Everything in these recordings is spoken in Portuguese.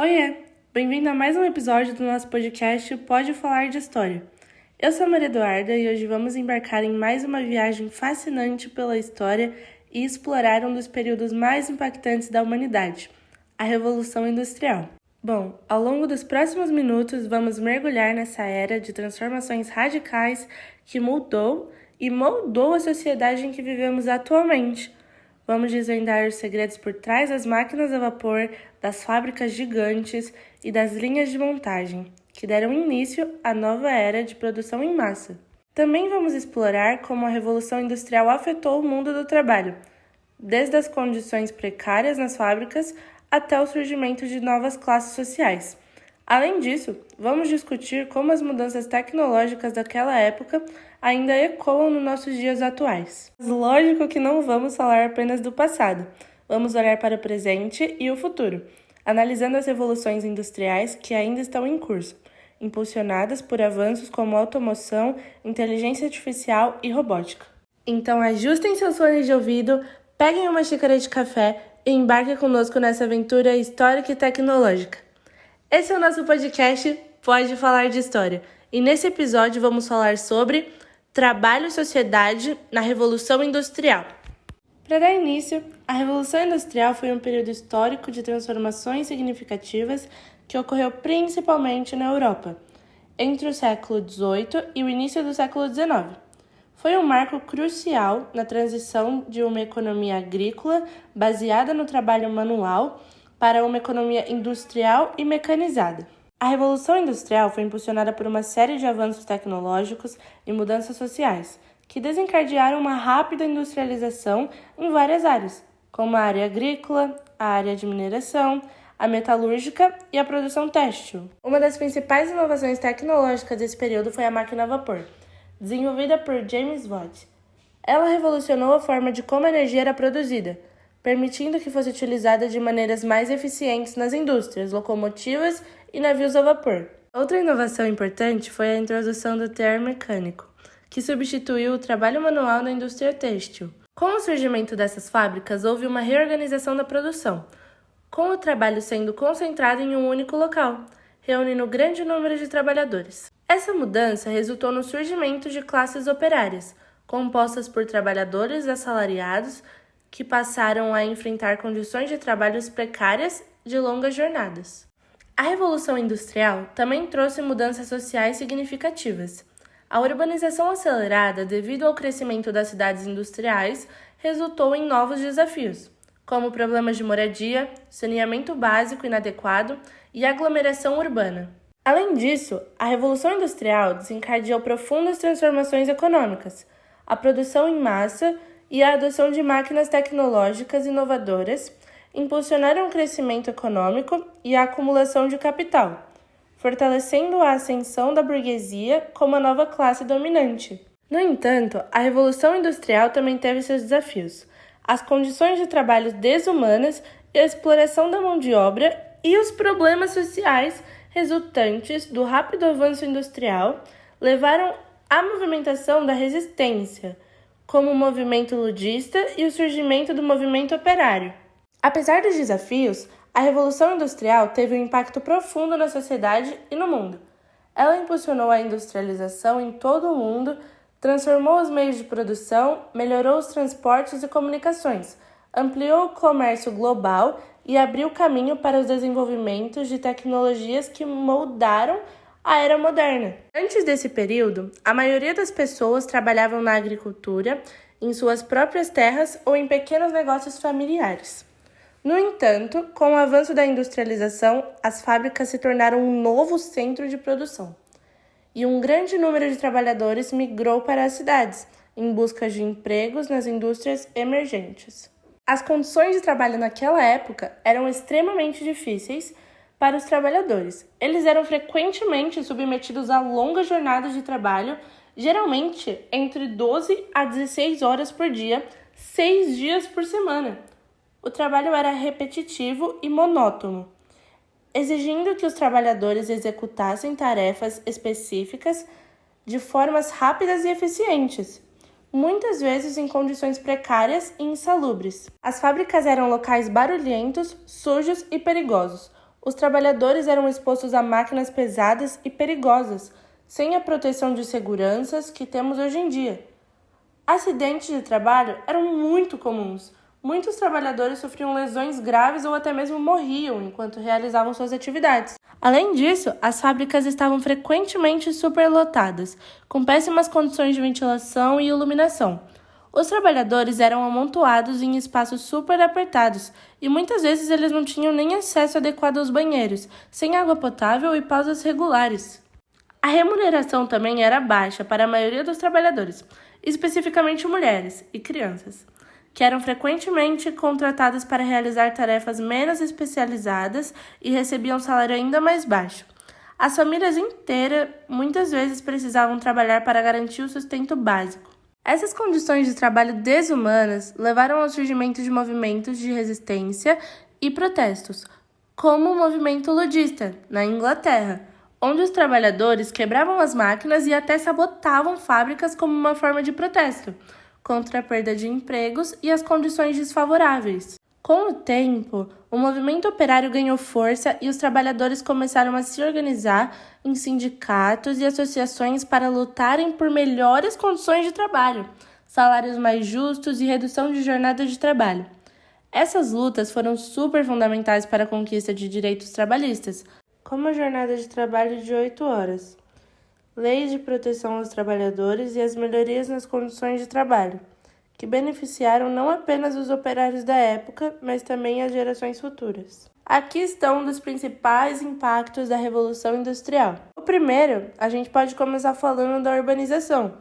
Oiê! Bem-vindo a mais um episódio do nosso podcast Pode Falar de História. Eu sou a Maria Eduarda e hoje vamos embarcar em mais uma viagem fascinante pela história e explorar um dos períodos mais impactantes da humanidade, a Revolução Industrial. Bom, ao longo dos próximos minutos vamos mergulhar nessa era de transformações radicais que mudou e moldou a sociedade em que vivemos atualmente. Vamos desvendar os segredos por trás das máquinas a vapor, das fábricas gigantes e das linhas de montagem, que deram início à nova era de produção em massa. Também vamos explorar como a Revolução Industrial afetou o mundo do trabalho, desde as condições precárias nas fábricas até o surgimento de novas classes sociais. Além disso, vamos discutir como as mudanças tecnológicas daquela época ainda ecoam nos nossos dias atuais. Mas lógico que não vamos falar apenas do passado, vamos olhar para o presente e o futuro, analisando as revoluções industriais que ainda estão em curso, impulsionadas por avanços como automoção, inteligência artificial e robótica. Então ajustem seus fones de ouvido, peguem uma xícara de café e embarquem conosco nessa aventura histórica e tecnológica. Esse é o nosso podcast Pode Falar de História, e nesse episódio vamos falar sobre trabalho e sociedade na Revolução Industrial. Para dar início, a Revolução Industrial foi um período histórico de transformações significativas que ocorreu principalmente na Europa, entre o século XVIII e o início do século XIX. Foi um marco crucial na transição de uma economia agrícola baseada no trabalho manual para uma economia industrial e mecanizada. A Revolução Industrial foi impulsionada por uma série de avanços tecnológicos e mudanças sociais, que desencadearam uma rápida industrialização em várias áreas, como a área agrícola, a área de mineração, a metalúrgica e a produção têxtil. Uma das principais inovações tecnológicas desse período foi a máquina a vapor, desenvolvida por James Watt. Ela revolucionou a forma de como a energia era produzida, permitindo que fosse utilizada de maneiras mais eficientes nas indústrias, locomotivas e navios a vapor. Outra inovação importante foi a introdução do tear mecânico, que substituiu o trabalho manual na indústria têxtil. Com o surgimento dessas fábricas, houve uma reorganização da produção, com o trabalho sendo concentrado em um único local, reunindo um grande número de trabalhadores. Essa mudança resultou no surgimento de classes operárias, compostas por trabalhadores assalariados que passaram a enfrentar condições de trabalho precárias de longas jornadas. A Revolução Industrial também trouxe mudanças sociais significativas. A urbanização acelerada, devido ao crescimento das cidades industriais, resultou em novos desafios, como problemas de moradia, saneamento básico inadequado e aglomeração urbana. Além disso, a Revolução Industrial desencadeou profundas transformações econômicas. A produção em massa e a adoção de máquinas tecnológicas inovadoras impulsionaram o crescimento econômico e a acumulação de capital, fortalecendo a ascensão da burguesia como a nova classe dominante. No entanto, a Revolução Industrial também teve seus desafios. As condições de trabalho desumanas e a exploração da mão de obra e os problemas sociais resultantes do rápido avanço industrial levaram à movimentação da resistência, como o movimento ludista e o surgimento do movimento operário. Apesar dos desafios, a Revolução Industrial teve um impacto profundo na sociedade e no mundo. Ela impulsionou a industrialização em todo o mundo, transformou os meios de produção, melhorou os transportes e comunicações, ampliou o comércio global e abriu caminho para os desenvolvimentos de tecnologias que moldaram a era moderna. Antes desse período, a maioria das pessoas trabalhavam na agricultura, em suas próprias terras ou em pequenos negócios familiares. No entanto, com o avanço da industrialização, as fábricas se tornaram um novo centro de produção, e um grande número de trabalhadores migrou para as cidades, em busca de empregos nas indústrias emergentes. As condições de trabalho naquela época eram extremamente difíceis para os trabalhadores. Eles eram frequentemente submetidos a longas jornadas de trabalho, geralmente entre 12 a 16 horas por dia, 6 dias por semana. O trabalho era repetitivo e monótono, exigindo que os trabalhadores executassem tarefas específicas de formas rápidas e eficientes, muitas vezes em condições precárias e insalubres. As fábricas eram locais barulhentos, sujos e perigosos, Os trabalhadores eram expostos a máquinas pesadas e perigosas, sem a proteção de seguranças que temos hoje em dia. Acidentes de trabalho eram muito comuns. Muitos trabalhadores sofriam lesões graves ou até mesmo morriam enquanto realizavam suas atividades. Além disso, as fábricas estavam frequentemente superlotadas, com péssimas condições de ventilação e iluminação. Os trabalhadores eram amontoados em espaços super apertados e muitas vezes eles não tinham nem acesso adequado aos banheiros, sem água potável e pausas regulares. A remuneração também era baixa para a maioria dos trabalhadores, especificamente mulheres e crianças, que eram frequentemente contratadas para realizar tarefas menos especializadas e recebiam um salário ainda mais baixo. As famílias inteiras muitas vezes precisavam trabalhar para garantir o sustento básico. Essas condições de trabalho desumanas levaram ao surgimento de movimentos de resistência e protestos, como o movimento ludista, na Inglaterra, onde os trabalhadores quebravam as máquinas e até sabotavam fábricas como uma forma de protesto contra a perda de empregos e as condições desfavoráveis. Com o tempo, o movimento operário ganhou força e os trabalhadores começaram a se organizar em sindicatos e associações para lutarem por melhores condições de trabalho, salários mais justos e redução de jornada de trabalho. Essas lutas foram super fundamentais para a conquista de direitos trabalhistas, como a jornada de trabalho de 8 horas, leis de proteção aos trabalhadores e as melhorias nas condições de trabalho, que beneficiaram não apenas os operários da época, mas também as gerações futuras. Aqui estão um dos principais impactos da Revolução Industrial. O primeiro, a gente pode começar falando da urbanização.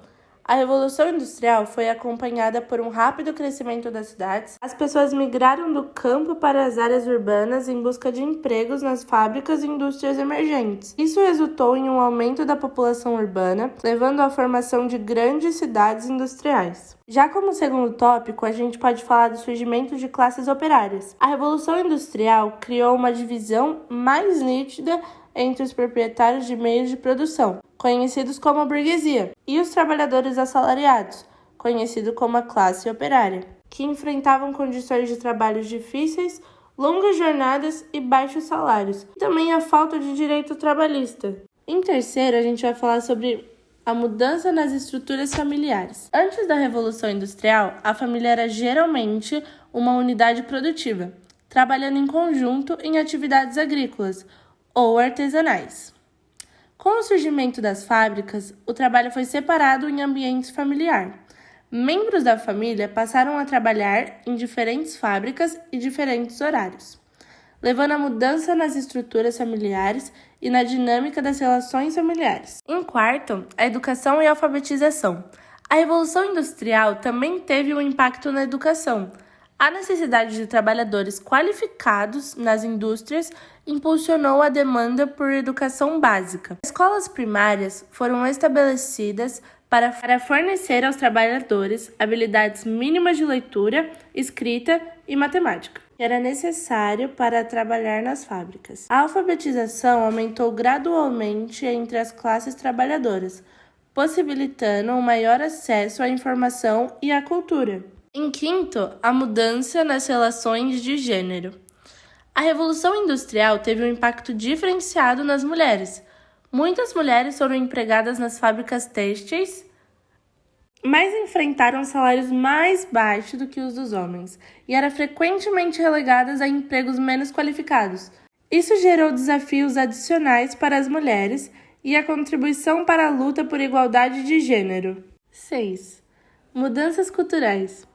A Revolução Industrial foi acompanhada por um rápido crescimento das cidades. As pessoas migraram do campo para as áreas urbanas em busca de empregos nas fábricas e indústrias emergentes. Isso resultou em um aumento da população urbana, levando à formação de grandes cidades industriais. Já como segundo tópico, a gente pode falar do surgimento de classes operárias. A Revolução Industrial criou uma divisão mais nítida entre os proprietários de meios de produção, conhecidos como a burguesia, e os trabalhadores assalariados, conhecido como a classe operária, que enfrentavam condições de trabalho difíceis, longas jornadas e baixos salários, e também a falta de direito trabalhista. Em terceiro, a gente vai falar sobre a mudança nas estruturas familiares. Antes da Revolução Industrial, a família era geralmente uma unidade produtiva, trabalhando em conjunto em atividades agrícolas ou artesanais. Com o surgimento das fábricas, o trabalho foi separado em ambiente familiar. Membros da família passaram a trabalhar em diferentes fábricas e diferentes horários, levando a mudança nas estruturas familiares e na dinâmica das relações familiares. Em quarto, a educação e a alfabetização. A Revolução Industrial também teve um impacto na educação. A necessidade de trabalhadores qualificados nas indústrias impulsionou a demanda por educação básica. Escolas primárias foram estabelecidas para fornecer aos trabalhadores habilidades mínimas de leitura, escrita e matemática, que era necessário para trabalhar nas fábricas. A alfabetização aumentou gradualmente entre as classes trabalhadoras, possibilitando um maior acesso à informação e à cultura. Em quinto, a mudança nas relações de gênero. A Revolução Industrial teve um impacto diferenciado nas mulheres. Muitas mulheres foram empregadas nas fábricas têxteis, mas enfrentaram salários mais baixos do que os dos homens e eram frequentemente relegadas a empregos menos qualificados. Isso gerou desafios adicionais para as mulheres e a contribuição para a luta por igualdade de gênero. 6. Mudanças culturais.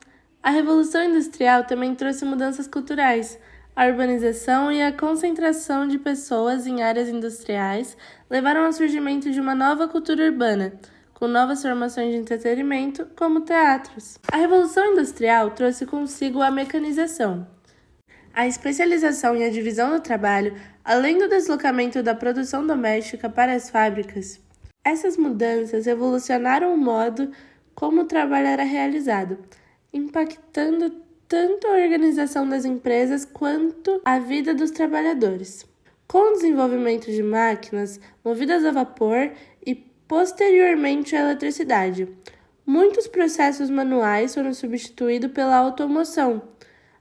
A Revolução Industrial também trouxe mudanças culturais. A urbanização e a concentração de pessoas em áreas industriais levaram ao surgimento de uma nova cultura urbana, com novas formações de entretenimento, como teatros. A Revolução Industrial trouxe consigo a mecanização, a especialização e a divisão do trabalho, além do deslocamento da produção doméstica para as fábricas. Essas mudanças revolucionaram o modo como o trabalho era realizado, impactando tanto a organização das empresas quanto a vida dos trabalhadores. Com o desenvolvimento de máquinas movidas a vapor e posteriormente a eletricidade, muitos processos manuais foram substituídos pela automação.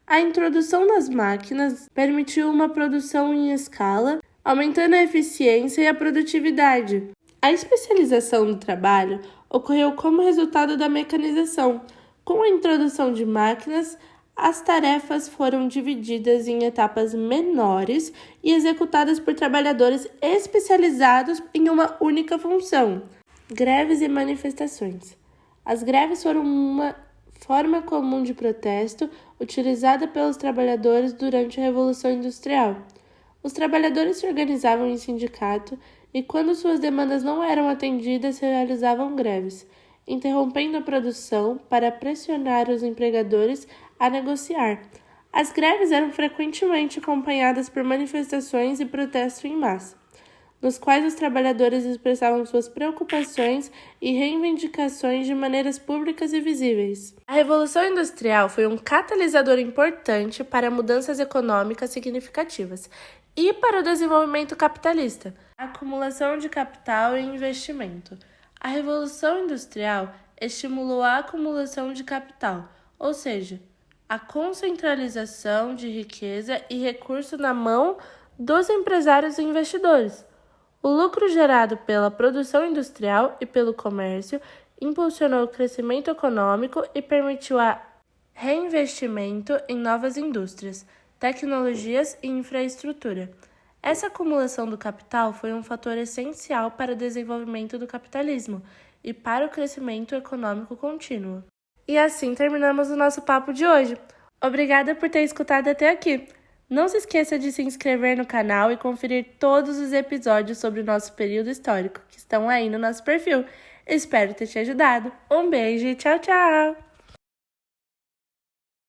A introdução das máquinas permitiu uma produção em escala, aumentando a eficiência e a produtividade. A especialização do trabalho ocorreu como resultado da mecanização. Com a introdução de máquinas, as tarefas foram divididas em etapas menores e executadas por trabalhadores especializados em uma única função. Greves e manifestações. As greves foram uma forma comum de protesto utilizada pelos trabalhadores durante a Revolução Industrial. Os trabalhadores se organizavam em sindicato e, quando suas demandas não eram atendidas, realizavam greves, interrompendo a produção para pressionar os empregadores a negociar. As greves eram frequentemente acompanhadas por manifestações e protestos em massa, nos quais os trabalhadores expressavam suas preocupações e reivindicações de maneiras públicas e visíveis. A Revolução Industrial foi um catalisador importante para mudanças econômicas significativas e para o desenvolvimento capitalista, a acumulação de capital e investimento. A Revolução Industrial estimulou a acumulação de capital, ou seja, a concentralização de riqueza e recurso na mão dos empresários e investidores. O lucro gerado pela produção industrial e pelo comércio impulsionou o crescimento econômico e permitiu o reinvestimento em novas indústrias, tecnologias e infraestrutura. Essa acumulação do capital foi um fator essencial para o desenvolvimento do capitalismo e para o crescimento econômico contínuo. E assim terminamos o nosso papo de hoje. Obrigada por ter escutado até aqui. Não se esqueça de se inscrever no canal e conferir todos os episódios sobre o nosso período histórico que estão aí no nosso perfil. Espero ter te ajudado. Um beijo e tchau, tchau!